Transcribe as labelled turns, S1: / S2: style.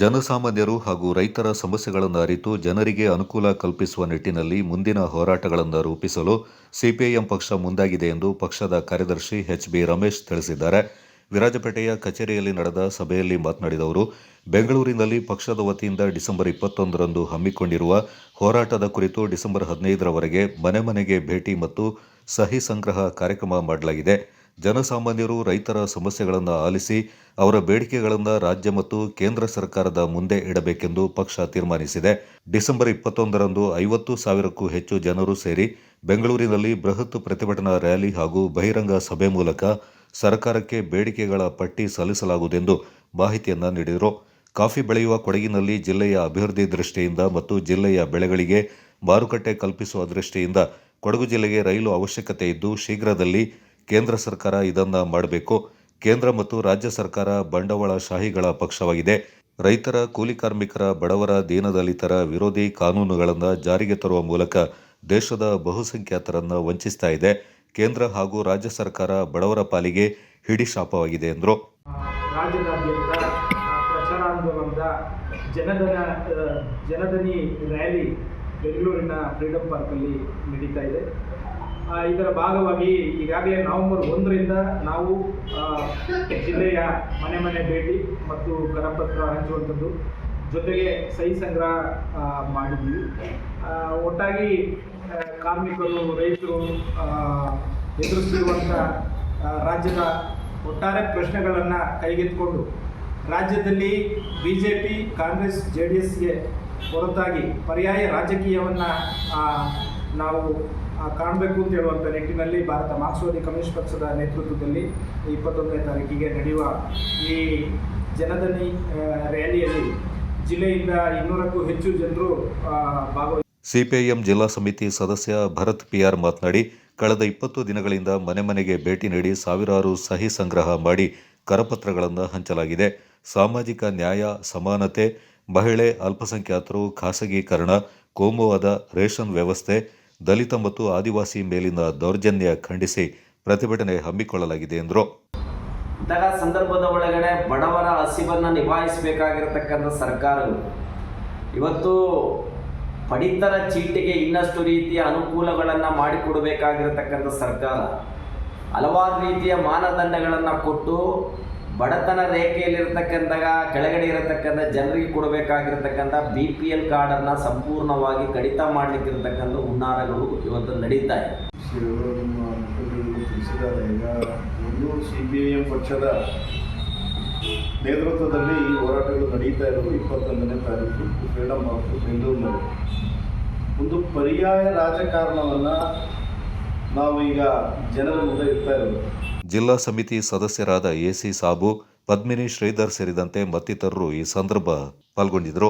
S1: ಜನಸಾಮಾನ್ಯರು ಹಾಗೂ ರೈತರ ಸಮಸ್ಯೆಗಳನ್ನು ಅರಿತು ಜನರಿಗೆ ಅನುಕೂಲ ಕಲ್ಪಿಸುವ ನಿಟ್ಟಿನಲ್ಲಿ ಮುಂದಿನ ಹೋರಾಟಗಳನ್ನು ರೂಪಿಸಲು ಸಿಪಿಐಎಂ ಪಕ್ಷ ಮುಂದಾಗಿದೆ ಎಂದು ಪಕ್ಷದ ಕಾರ್ಯದರ್ಶಿ ಎಚ್.ಬಿ. ರಮೇಶ್ ತಿಳಿಸಿದ್ದಾರೆ. ವಿರಾಜಪೇಟೆಯ ಕಚೇರಿಯಲ್ಲಿ ನಡೆದ ಸಭೆಯಲ್ಲಿ ಮಾತನಾಡಿದ ಅವರು, ಬೆಂಗಳೂರಿನಲ್ಲಿ ಪಕ್ಷದ ವತಿಯಿಂದ ಡಿಸೆಂಬರ್ 21ರಂದು ಹಮ್ಮಿಕೊಂಡಿರುವ ಹೋರಾಟದ ಕುರಿತು ಡಿಸೆಂಬರ್ 15ರವರೆಗೆ ಮನೆ ಮನೆಗೆ ಭೇಟಿ ಮತ್ತು ಸಹಿ ಸಂಗ್ರಹ ಕಾರ್ಯಕ್ರಮ ಮಾಡಲಾಗಿದೆ. ಜನಸಾಮಾನ್ಯರು ರೈತರ ಸಮಸ್ಯೆಗಳನ್ನು ಆಲಿಸಿ ಅವರ ಬೇಡಿಕೆಗಳನ್ನು ರಾಜ್ಯ ಮತ್ತು ಕೇಂದ್ರ ಸರ್ಕಾರದ ಮುಂದೆ ಇಡಬೇಕೆಂದು ಪಕ್ಷ ತೀರ್ಮಾನಿಸಿದೆ. ಡಿಸೆಂಬರ್ 21ರಂದು 50,000ಕ್ಕೂ ಹೆಚ್ಚು ಜನರು ಸೇರಿ ಬೆಂಗಳೂರಿನಲ್ಲಿ ಬೃಹತ್ ಪ್ರತಿಭಟನಾ ರ್ಯಾಲಿ ಹಾಗೂ ಬಹಿರಂಗ ಸಭೆ ಮೂಲಕ ಸರ್ಕಾರಕ್ಕೆ ಬೇಡಿಕೆಗಳ ಪಟ್ಟಿ ಸಲ್ಲಿಸಲಾಗುವುದೆಂದು ಮಾಹಿತಿಯನ್ನ ನೀಡಿದರು. ಕಾಫಿ ಬೆಳೆಯುವ ಕೊಡಗಿನಲ್ಲಿ ಜಿಲ್ಲೆಯ ಅಭಿವೃದ್ಧಿ ದೃಷ್ಟಿಯಿಂದ ಮತ್ತು ಜಿಲ್ಲೆಯ ಬೆಳೆಗಳಿಗೆ ಮಾರುಕಟ್ಟೆ ಕಲ್ಪಿಸುವ ದೃಷ್ಟಿಯಿಂದ ಕೊಡಗು ಜಿಲ್ಲೆಗೆ ರೈಲು ಅವಶ್ಯಕತೆ ಇದ್ದು, ಶೀಘ್ರದಲ್ಲಿ ಕೇಂದ್ರ ಸರ್ಕಾರ ಇದನ್ನ ಮಾಡಬೇಕು. ಕೇಂದ್ರ ಮತ್ತು ರಾಜ್ಯ ಸರ್ಕಾರ ಬಂಡವಾಳಶಾಹಿಗಳ ಪಕ್ಷವಾಗಿದೆ. ರೈತರ, ಕೂಲಿ ಕಾರ್ಮಿಕರ, ಬಡವರ, ದೀನದಲಿತರ ವಿರೋಧಿ ಕಾನೂನುಗಳನ್ನು ಜಾರಿಗೆ ತರುವ ಮೂಲಕ ದೇಶದ ಬಹುಸಂಖ್ಯಾತರನ್ನ ವಂಚಿಸ್ತಾ ಇದೆ. ಕೇಂದ್ರ ಹಾಗೂ ರಾಜ್ಯ ಸರ್ಕಾರ ಬಡವರ ಪಾಲಿಗೆ ಹಿಡಿಶಾಪವಾಗಿದೆ ಎಂದರು.
S2: ರಾಜ್ಯದಾದ್ಯಂತ ಪ್ರಚಾರಾಂದೋಲನದ ಜನಧನಿ ರ್ಯಾಲಿ ಬೆಂಗಳೂರಿನ ಫ್ರೀಡಂ ಪಾರ್ಕಲ್ಲಿ ನಡೀತಾ ಇದೆ. ಇದರ ಭಾಗವಾಗಿ ಈಗಾಗಲೇ ನವೆಂಬರ್ 1ರಿಂದ ನಾವು ಜಿಲ್ಲೆಯ ಮನೆ ಮನೆ ಭೇಟಿ ಮತ್ತು ಕರಪತ್ರ ಹಂಚುವಂಥದ್ದು, ಜೊತೆಗೆ ಸಹಿ ಸಂಗ್ರಹ ಮಾಡಿದ್ವಿ. ಒಟ್ಟಾಗಿ ಕಾರ್ಮಿಕರು, ರೈತರು ಎದುರಿಸಿರುವಂಥ ರಾಜ್ಯದ ಒಟ್ಟಾರೆ ಪ್ರಶ್ನೆಗಳನ್ನು ಕೈಗೆತ್ತಿಕೊಂಡು ರಾಜ್ಯದಲ್ಲಿ BJP, ಕಾಂಗ್ರೆಸ್, JDSಗೆ ಹೊರತಾಗಿ ಪರ್ಯಾಯ ರಾಜಕೀಯವನ್ನು ನಾವು ಕಾಣಬೇಕು ಅಂತ ಹೇಳುವಂಥ ನಿಟ್ಟಿನಲ್ಲಿ ಭಾರತ ಮಾರ್ಕ್ಸ್ವಾದಿ ಕಮ್ಯುನಿಸ್ಟ್ ಪಕ್ಷದ ನೇತೃತ್ವದಲ್ಲಿ 21ನೇ ತಾರೀಕಿಗೆ ನಡೆಯುವ ಈ ಜನಧನಿ ರ್ಯಾಲಿಯಲ್ಲಿ ಜಿಲ್ಲೆಯಿಂದ 200ಕ್ಕೂ ಹೆಚ್ಚು ಜನರು ಭಾಗವಹಿಸಿದ್ದಾರೆ.
S1: ಸಿಪಿಐಎಂ ಜಿಲ್ಲಾ ಸಮಿತಿ ಸದಸ್ಯ ಭರತ್ PR ಮಾತನಾಡಿ, ಕಳೆದ 20 ದಿನಗಳಿಂದ ಮನೆ ಮನೆಗೆ ಭೇಟಿ ನೀಡಿ ಸಾವಿರಾರು ಸಹಿ ಸಂಗ್ರಹ ಮಾಡಿ ಕರಪತ್ರಗಳನ್ನು ಹಂಚಲಾಗಿದೆ. ಸಾಮಾಜಿಕ ನ್ಯಾಯ, ಸಮಾನತೆ, ಮಹಿಳೆ, ಅಲ್ಪಸಂಖ್ಯಾತರು, ಖಾಸಗೀಕರಣ, ಕೋಮುವಾದ, ರೇಷನ್ ವ್ಯವಸ್ಥೆ, ದಲಿತ ಮತ್ತು ಆದಿವಾಸಿ ಮೇಲಿನ ದೌರ್ಜನ್ಯ ಖಂಡಿಸಿ ಪ್ರತಿಭಟನೆ ಹಮ್ಮಿಕೊಳ್ಳಲಾಗಿದೆ ಎಂದರು.
S3: ಇಂತಹ ಸಂದರ್ಭದ ಒಳಗಡೆ ಬಡವರ ಹಸಿವನ್ನು ನಿಭಾಯಿಸಬೇಕಾಗಿರತಕ್ಕಂಥ ಸರ್ಕಾರಗಳು ಇವತ್ತು ಪಡಿತರ ಚೀಟಿಗೆ ಇನ್ನಷ್ಟು ರೀತಿಯ ಅನುಕೂಲಗಳನ್ನು ಮಾಡಿಕೊಡಬೇಕಾಗಿರತಕ್ಕಂಥ ಸರ್ಕಾರ ಹಲವಾರು ರೀತಿಯ ಮಾನದಂಡಗಳನ್ನು ಕೊಟ್ಟು ಬಡತನ ರೇಖೆಯಲ್ಲಿರತಕ್ಕಂಥ ಕೆಳಗಡೆ ಇರತಕ್ಕಂಥ ಜನರಿಗೆ ಕೊಡಬೇಕಾಗಿರತಕ್ಕಂಥ BPL ಕಾರ್ಡನ್ನು ಸಂಪೂರ್ಣವಾಗಿ ಕಡಿತ ಮಾಡಲಿಕ್ಕಿರತಕ್ಕಂಥ ಹುನ್ನಾರಗಳು ಇವತ್ತು ನಡೀತಾ ಇದೆ.
S4: ಒಂದು CPIM ಪಕ್ಷದ ನೇತೃತ್ವದಲ್ಲಿ ಈ ಹೋರಾಟಗಳು ನಡೀತಾ ಇರೋದು 21ನೇ ತಾರೀಕು ಫ್ರೀಡಂ ಪಾರ್ಕ್ ಬೆಂಗಳೂರಿನಲ್ಲಿ. ಒಂದು ಪರ್ಯಾಯ ರಾಜಕಾರಣವನ್ನು ನಾವು ಈಗ ಜನರ ಮುಂದೆ ಇಡ್ತಾ ಇರೋದು.
S1: ಜಿಲ್ಲಾ ಸಮಿತಿ ಸದಸ್ಯರಾದ AC ಸಾಬು, ಪದ್ಮಿನಿ ಶ್ರೀಧರ್ ಸೇರಿದಂತೆ ಮತ್ತಿತರರು ಈ ಸಂದರ್ಭ ಪಾಲ್ಗೊಂಡಿದ್ದರು.